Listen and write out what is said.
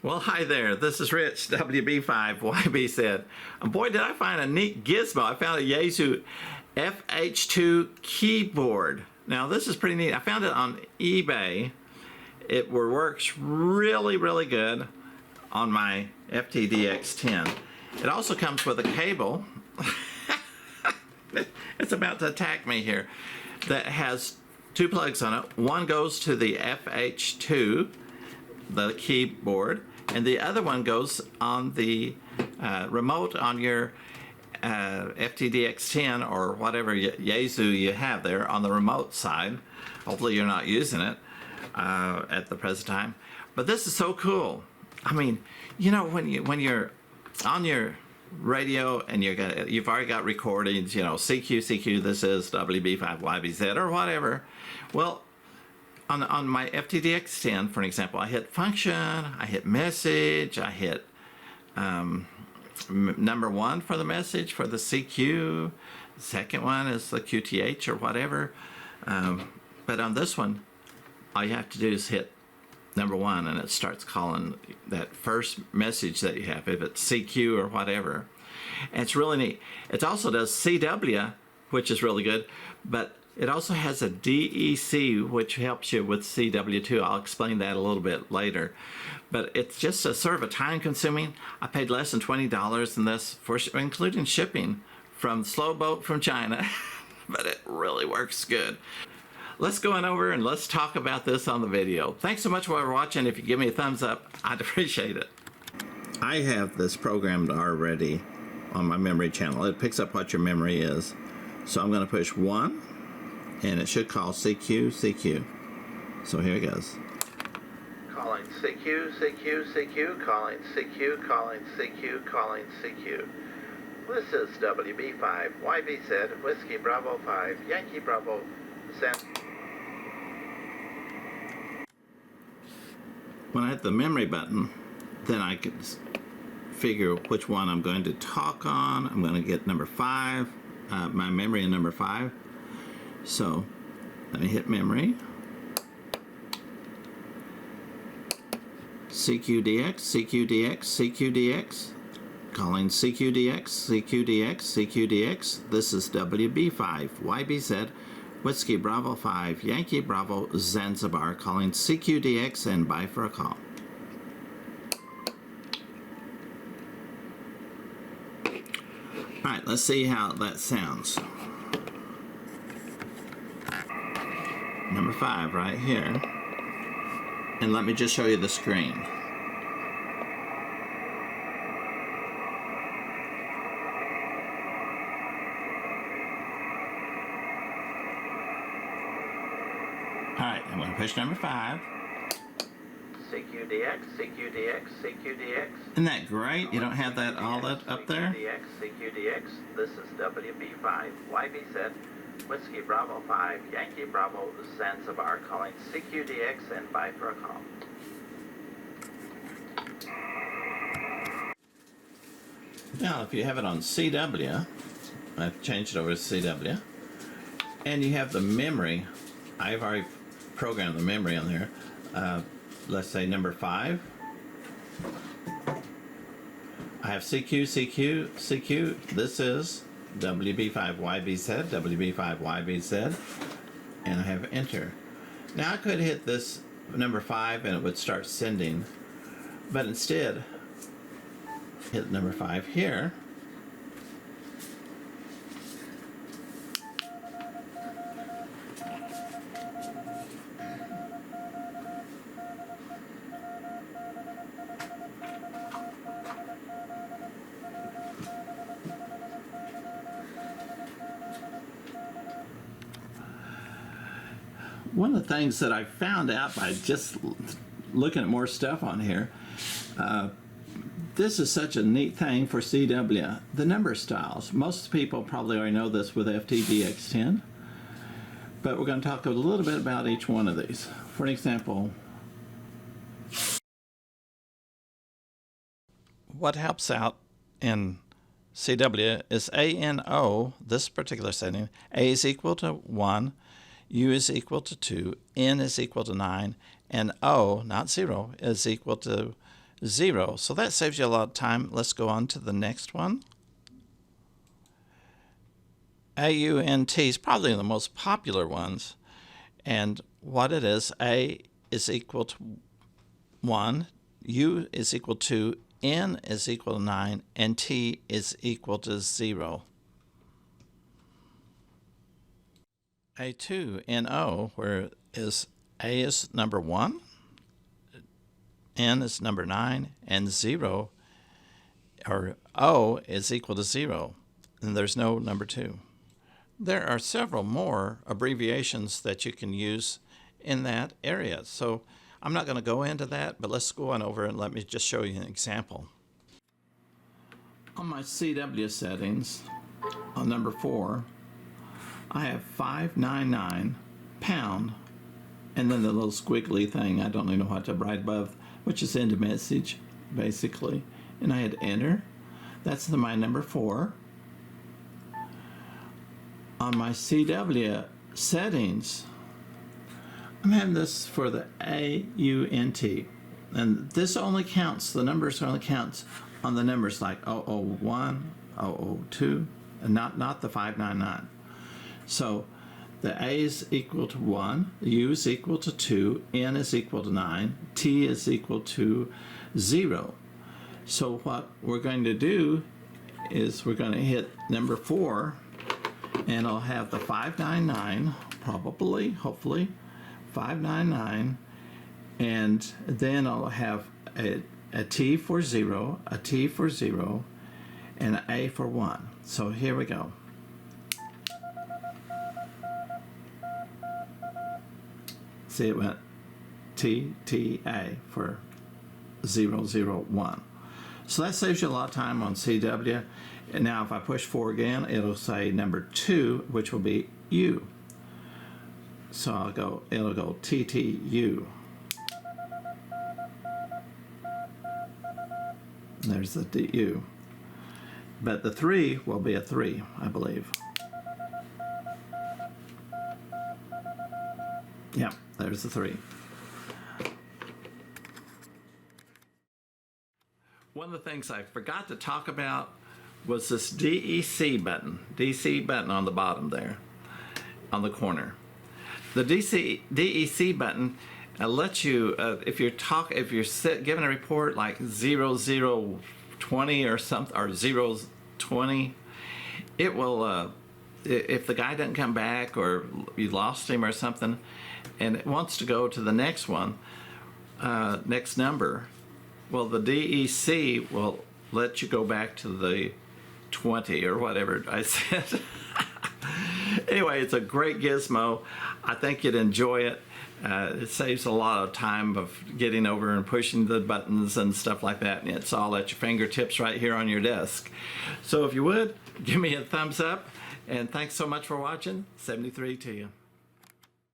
Well, hi there. This is Rich, WB5YB said. And boy, did I find a neat gizmo. I found a Yaesu FH-2 keyboard. Now, this is pretty neat. I found it on eBay. It works really, really good on my FTDX10. It also comes with a cable. It's about to attack me here. That has two plugs on it. One goes to the FH-2, the keyboard, and the other one goes on the remote on your FTDX10 or whatever Yaesu you have there on the remote side. Hopefully you're not using it at the present time. But this is so cool. I mean, you know, when you're on your radio and you've already got recordings, you know, CQ, this is WB5YBZ or whatever. Well, on my FTDX10, for example, I hit function, I hit message, I hit number 1 for the message for the CQ. The second one is the QTH or whatever. But on this one, all you have to do is hit number 1 and it starts calling that first message that you have, if it's CQ or whatever. And it's really neat. It also does CW, which is really good, but it also has a DEC, which helps you with CW2. I'll explain that a little bit later. But it's just a sort of a time-consuming. I paid less than $20 in this, including shipping from Slow Boat from China. But it really works good. Let's go on over and let's talk about this on the video. Thanks so much for watching. If you give me a thumbs up, I'd appreciate it. I have this programmed already on my memory channel. It picks up what your memory is. So I'm going to push 1. And it should call CQ. So here it goes. Calling CQ, calling CQ. This is WB5, YB said, Whiskey Bravo 5, Yankee Bravo, Sam. When I hit the memory button, then I can figure which one I'm going to talk on. I'm going to get number 5, my memory in number 5. So let me hit memory. CQDX, calling CQDX. This is WB5, YBZ, Whiskey Bravo 5, Yankee Bravo, Zanzibar, calling CQDX and bye for a call. All right, let's see how that sounds. Number 5 right here. And let me just show you the screen. Alright, I'm going to push number 5. CQDX. Isn't that great? You don't have that all that up there? CQDX. This is WB5. YBZ. Whiskey Bravo 5, Yankee Bravo, Zanzibar, calling CQDX and bye for a call. Now, if you have it on CW, I've changed it over to CW, and you have the memory, I've already programmed the memory on there. Let's say number 5. I have CQ. This is WB5YBZ, and I have enter. Now I could hit this number 5 and it would start sending, but instead hit number 5 here. One of the things that I found out by just looking at more stuff on here, this is such a neat thing for CW, the number styles. Most people probably already know this with FTDX10, but we're going to talk a little bit about each one of these. For example, what helps out in CW is ANO, this particular setting. A is equal to 1, U is equal to 2, N is equal to 9, and O, not 0, is equal to 0. So that saves you a lot of time. Let's go on to the next one. AUNT is probably the most popular ones. And what it is, A is equal to 1, U is equal to, N is equal to 9, and T is equal to 0. A2NO, where is A is number 1, N is number 9, and 0, or O is equal to 0, and there's no number 2. There are several more abbreviations that you can use in that area. So I'm not going to go into that, but let's go on over and let me just show you an example. On my CW settings, on number 4, I have 599 pound, and then the little squiggly thing, I don't even know what to write above, which is end of message, basically. And I hit enter. That's my number 4. On my CW settings, I'm having this for the AUNT. And this only counts, the numbers only counts on the numbers like 001, 002, and not the 599. So the A is equal to 1, U is equal to 2, N is equal to 9, T is equal to 0. So what we're going to do is we're going to hit number 4, and I'll have the 599, probably, hopefully, 599, and then I'll have a T for 0, a T for 0, and an A for 1. So here we go. See, it went TTA for 001. So that saves you a lot of time on CW. And now if I push 4 again, it'll say number 2, which will be U. So it'll go TTU. There's the DU. But the 3 will be a 3, I believe. Yeah, there's the 3. One of the things I forgot to talk about was this DEC button on the bottom there, on the corner. The DEC button lets you, if you're giving a report like 0020 or something, or 020, it will, if the guy doesn't come back or you lost him or something, and it wants to go to the next one, next number, well, the DEC will let you go back to the 20 or whatever I said. Anyway, it's a great gizmo. I think you'd enjoy it. It saves a lot of time of getting over and pushing the buttons and stuff like that, and it's all at your fingertips right here on your desk. So if you would, give me a thumbs up, and thanks so much for watching. 73 to you.